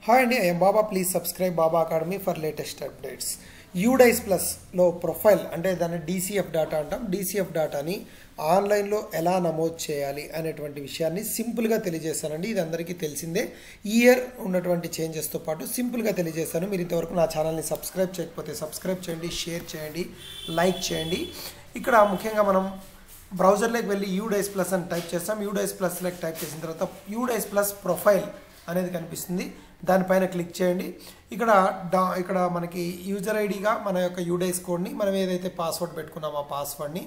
Hi Andy, I am Baba. Please subscribe Baba Academy for latest updates. UDICE Plus లో profile అంటే దాన్ని DCF data అంటాం. DCF డాటాని ఆన్లైన్లో ఎలా నమోదు చేయాలి అనేటువంటి విషయాన్ని సింపుల్గా తెలియజేస్తానండి. ఇది అందరికీ తెలిసిందే. ఇయర్ ఉన్నటువంటి చేంజెస్తో పాటు సింపుల్గా తెలియజేస్తాను. మీరు ఇంతవరకు నా ఛానల్ని సబ్స్క్రైబ్ చేయకపోతే సబ్స్క్రైబ్ చేయండి, షేర్ చేయండి, లైక్ చేయండి. ఇక్కడ ముఖ్యంగా మనం బ్రౌజర్లోకి వెళ్ళి UDICE Plus అని టైప్ చేస్తాం. UDICE Plusలోకి టైప్ చేసిన తర్వాత UDICE Plus ప్రొఫైల్ అనేది కనిపిస్తుంది. దానిపైన క్లిక్ చేయండి. ఇక్కడ మనకి యూజర్ ఐడిగా మన యొక్క UDICE కోడ్ని మనం ఏదైతే పాస్వర్డ్ పెట్టుకున్నామో ఆ పాస్వర్డ్ని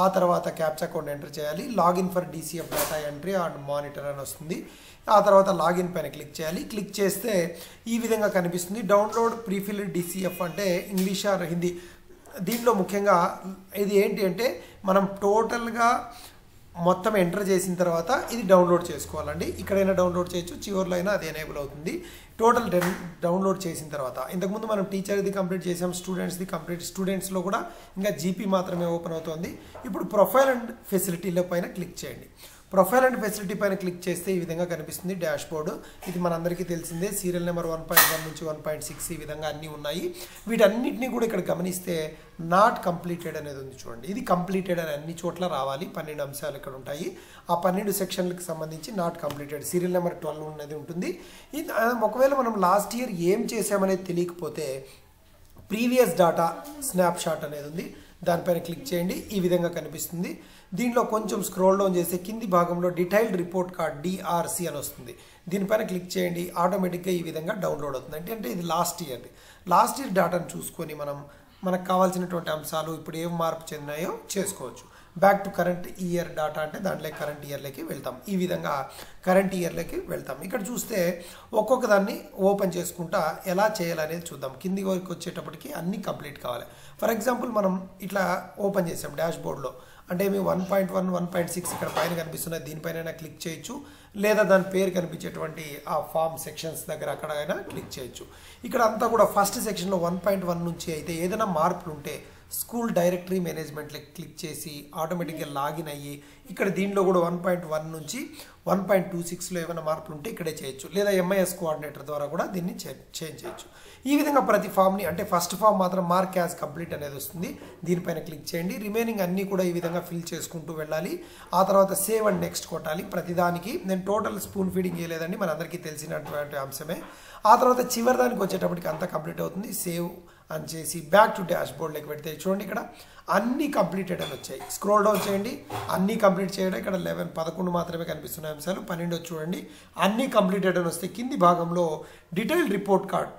ఆ తర్వాత క్యాప్చా కోడ్ని ఎంటర్ చేయాలి. Login for DCF data entry and monitor అని వస్తుంది. ఆ తర్వాత లాగిన్ పైన క్లిక్ చేయాలి. క్లిక్ చేస్తే ఈ విధంగా కనిపిస్తుంది. డౌన్లోడ్ ప్రీఫిల్డ్ DCF అంటే ఇంగ్లీష్ ఆర్ హిందీ. దీంట్లో ముఖ్యంగా ఇది ఏంటి అంటే మనం టోటల్గా మొత్తం ఎంటర్ చేసిన తర్వాత ఇది డౌన్లోడ్ చేసుకోవాలండి. ఇక్కడైనా డౌన్లోడ్ చేయొచ్చు, చివరిలో అయినా అది ఎనేబుల్ అవుతుంది. టోటల్ డౌన్లోడ్ చేసిన తర్వాత ఇంతకుముందు మనం టీచర్ది కంప్లీట్ చేసాం, స్టూడెంట్స్ది కంప్లీట్. స్టూడెంట్స్లో కూడా ఇంకా జీపీ మాత్రమే ఓపెన్ అవుతుంది. ఇప్పుడు ప్రొఫైల్ అండ్ ఫెసిలిటీల పైన క్లిక్ చేయండి. ప్రొఫైల్ అండ్ ఫెసిలిటీ పైన క్లిక్ చేస్తే ఈ విధంగా కనిపిస్తుంది డాష్ బోర్డు. ఇది మనందరికీ తెలిసిందే. సీరియల్ నెంబర్ 1.1 నుంచి 1.6 ఈ విధంగా అన్నీ ఉన్నాయి. వీటన్నిటిని కూడా ఇక్కడ గమనిస్తే నాట్ కంప్లీటెడ్ అనేది ఉంది చూడండి. ఇది కంప్లీటెడ్ అని అన్ని చోట్ల రావాలి. 12 అంశాలు ఇక్కడ ఉంటాయి. ఆ 12 సెక్షన్లకు సంబంధించి నాట్ కంప్లీటెడ్ సీరియల్ నెంబర్ 12 అనేది ఉంటుంది. ఒకవేళ మనం లాస్ట్ ఇయర్ ఏం చేసామనేది తెలియకపోతే ప్రీవియస్ డాటా స్నాప్ షాట్ అనేది ఉంది. దానిపైన క్లిక్ చేయండి. ఈ విధంగా కనిపిస్తుంది. దీంట్లో కొంచెం స్క్రోల్ డౌన్ చేస్తే కింది భాగంలో డీటెయిల్డ్ రిపోర్ట్ కార్డ్ DRC అని వస్తుంది. దీనిపైన క్లిక్ చేయండి. ఆటోమేటిక్గా ఈ విధంగా డౌన్లోడ్ అవుతుంది. అంటే ఇది లాస్ట్ ఇయర్ డాటాను చూసుకొని మనకు కావాల్సినటువంటి అంశాలు ఇప్పుడు ఏం మార్పు చెందినాయో చేసుకోవచ్చు. Back to current year data అంటే దాంట్లో కరెంట్ ఇయర్లోకి వెళ్తాం. ఈ విధంగా కరెంట్ ఇయర్లోకి వెళ్తాం. ఇక్కడ చూస్తే ఒక్కొక్క దాన్ని ఓపెన్ చేసుకుంటా ఎలా చేయాలనేది చూద్దాం. కింది వరకు వచ్చేటప్పటికి అన్నీ కంప్లీట్ కావాలి. ఫర్ ఎగ్జాంపుల్ మనం ఇట్లా ఓపెన్ చేసాం డాష్ బోర్డ్లో. అంటే మీ 1.1, 1.6 ఇక్కడ పైన కనిపిస్తున్నాయి. దీనిపైన క్లిక్ చేయొచ్చు, లేదా దాని పేరు కనిపించేటువంటి ఆ ఫామ్ సెక్షన్స్ దగ్గర అక్కడైనా క్లిక్ చేయొచ్చు. ఇక్కడ అంతా కూడా ఫస్ట్ సెక్షన్లో 1.1 నుంచి అయితే ఏదైనా మార్పులు ఉంటే స్కూల్ డైరెక్టరీ మేనేజ్మెంట్లో క్లిక్ చేసి ఆటోమేటిక్గా లాగిన్ అయ్యి ఇక్కడ దీంట్లో కూడా 1.1 నుంచి 1.26లో ఏమైనా మార్పులు ఉంటే ఇక్కడే చేయొచ్చు, లేదా MIS కోఆర్డినేటర్ ద్వారా కూడా దీన్ని చేంజ్ చేయొచ్చు. ఈ విధంగా ప్రతి ఫామ్ని అంటే ఫస్ట్ ఫామ్ మాత్రం మార్క్ యాజ్ కంప్లీట్ అనేది వస్తుంది. దీనిపైన క్లిక్ చేయండి. రిమైనింగ్ అన్నీ కూడా ఈ విధంగా ఫిల్ చేసుకుంటూ వెళ్ళాలి. ఆ తర్వాత సేవ్ అండ్ నెక్స్ట్ కొట్టాలి. ప్రతిదానికి నేను టోటల్ స్పూన్ ఫీడింగ్ చేయలేదండి, మనందరికీ తెలిసినటువంటి అంశమే. ఆ తర్వాత చివరి దానికి వచ్చేటప్పటికి అంతా కంప్లీట్ అవుతుంది. సేవ్ అని చేసి బ్యాక్ టు డాష్ బోర్డ్లోకి పెడితే చూడండి ఇక్కడ అన్నీ కంప్లీటెడ్ అని వచ్చాయి. స్క్రోల్ డౌన్ చేయండి. అన్నీ కంప్లీట్ చేయడం ఇక్కడ 11 మాత్రమే కనిపిస్తున్నాయి అంశాలు. 12 చూడండి అన్నీ కంప్లీటెడ్ అని వస్తే కింది భాగంలో detailed report card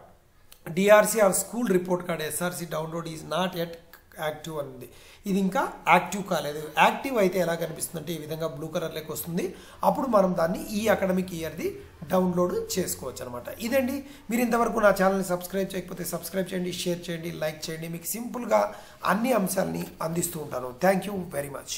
DRC or school report card SRC download is not at active అని. ఇది ఇంకా యాక్టివ్ కాలేదు. యాక్టివ్ అయితే ఎలా కనిపిస్తుంది అంటే ఈ విధంగా బ్లూ కలర్లోకి వస్తుంది. అప్పుడు మనం దాన్ని ఈ అకాడమిక్ ఇయర్ది డౌన్లోడ్ చేసుకోవచ్చు అనమాట. ఇదండి. మీరు ఇంతవరకు నా ఛానల్ని సబ్స్క్రైబ్ చేయకపోతే సబ్స్క్రైబ్ చేయండి, షేర్ చేయండి, లైక్ చేయండి. మీకు సింపుల్గా అన్ని అంశాలని అందిస్తూ ఉంటాను. Thank you very much.